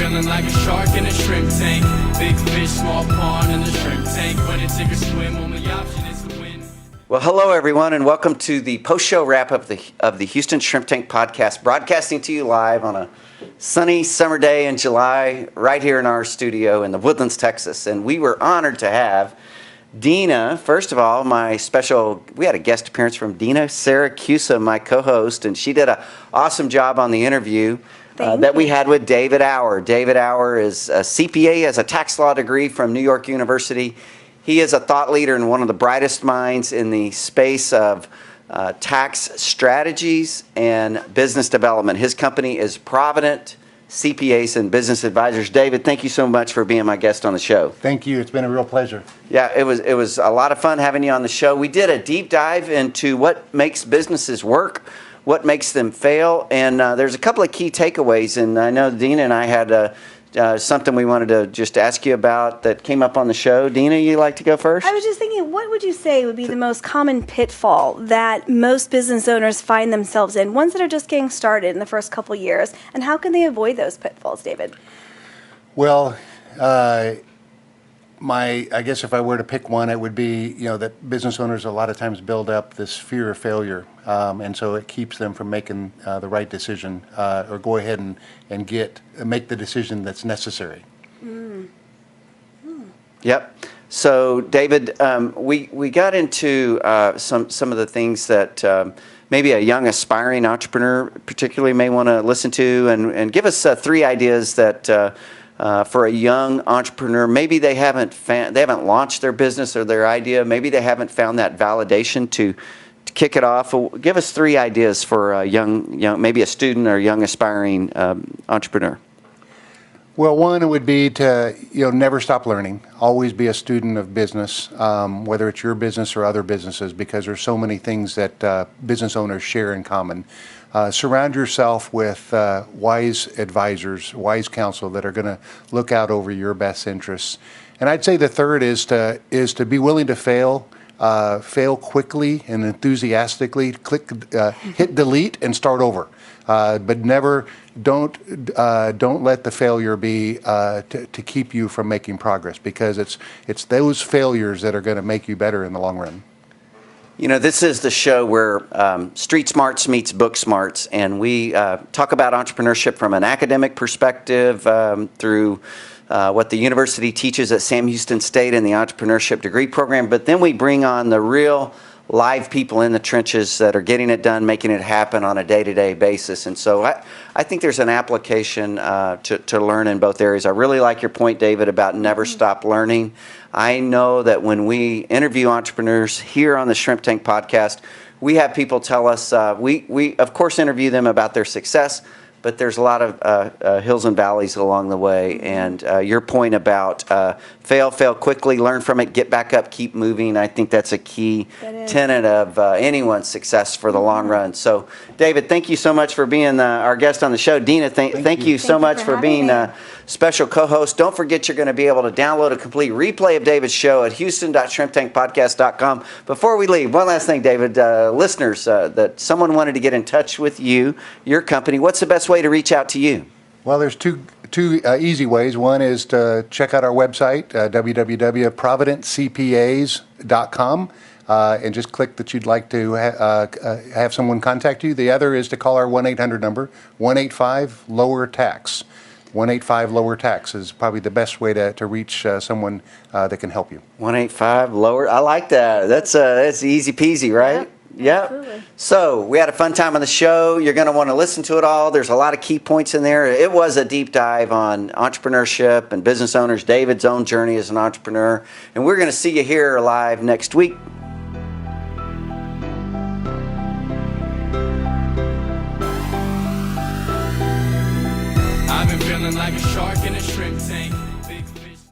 feeling like a shark in a shrimp tank. Big fish, small pond in the shrimp tank. When it take a swim, only option is to win. Well, hello everyone, and welcome to the post-show wrap-up of the Houston Shrimp Tank podcast, broadcasting to you live on a sunny summer day in July, right here in our studio in the Woodlands, Texas. And we were honored to have Dina. First of all, we had a guest appearance from Dina Saracusa, my co-host, and she did an awesome job on the interview that we had with David Auer. David Auer is a CPA, has a tax law degree from New York University. He is a thought leader and one of the brightest minds in the space of tax strategies and business development. His company is Provident CPAs and Business Advisors. David, thank you so much for being my guest on the show. Thank you. It's been a real pleasure. Yeah, it was a lot of fun having you on the show. We did a deep dive into what makes businesses work, what makes them fail, and there's a couple of key takeaways. And I know Dina and I had something we wanted to just ask you about that came up on the show. Dina, you like to go first? I was just thinking, what would you say would be the most common pitfall that most business owners find themselves in, ones that are just getting started in the first couple years, and how can they avoid those pitfalls, David? Well, I guess if I were to pick one, it would be, that business owners a lot of times build up this fear of failure, and so it keeps them from making the right decision or go ahead and make the decision that's necessary. Yep. So, David, we got into some of the things that maybe a young aspiring entrepreneur particularly may want to listen to, and give us 3 ideas that for a young entrepreneur, maybe they haven't launched their business or their idea, maybe they haven't found that validation to kick it off. Give us 3 ideas for a young, maybe a student or young aspiring entrepreneur. Well, one would be to never stop learning. Always be a student of business, whether it's your business or other businesses, because there's so many things that business owners share in common. Surround yourself with wise advisors, wise counsel that are going to look out over your best interests. And I'd say the third is to be willing to fail. Fail quickly and enthusiastically. Hit delete and start over. But don't let the failure be to keep you from making progress, because it's those failures that are going to make you better in the long run. This is the show where street smarts meets book smarts, and we talk about entrepreneurship from an academic perspective through what the university teaches at Sam Houston State in the entrepreneurship degree program, but then we bring on the real live people in the trenches that are getting it done, making it happen on a day-to-day basis. And so I think there's an application to learn in both areas. I really like your point, David, about never stop learning. I know that when we interview entrepreneurs here on the Shrimp Tank podcast, we have people tell us, we of course interview them about their success, but there's a lot of hills and valleys along the way. And your point about fail quickly, learn from it, get back up, keep moving, I think that's a key tenet of anyone's success for the long run. So, David, thank you so much for being our guest on the show. Dina, thank you so much for being a special co-host. Don't forget you're going to be able to download a complete replay of David's show at houston.shrimptankpodcast.com. Before we leave, one last thing, David. Listeners, that someone wanted to get in touch with you, your company, what's the best way to reach out to you? Well, there's two easy ways. One is to check out our website, www.providentcpas.com, and just click that you'd like to have someone contact you. The other is to call our 1-800 number, 185-LOWER-TAX. 185-LOWER-TAX is probably the best way to reach someone that can help you. 185-LOWER. I like that. That's easy peasy, right? Yep. So we had a fun time on the show. You're going to want to listen to it all. There's a lot of key points in there. It was a deep dive on entrepreneurship and business owners, David's own journey as an entrepreneur. And we're going to see you here live next week. I've been feeling like a shark in a shrimp tank.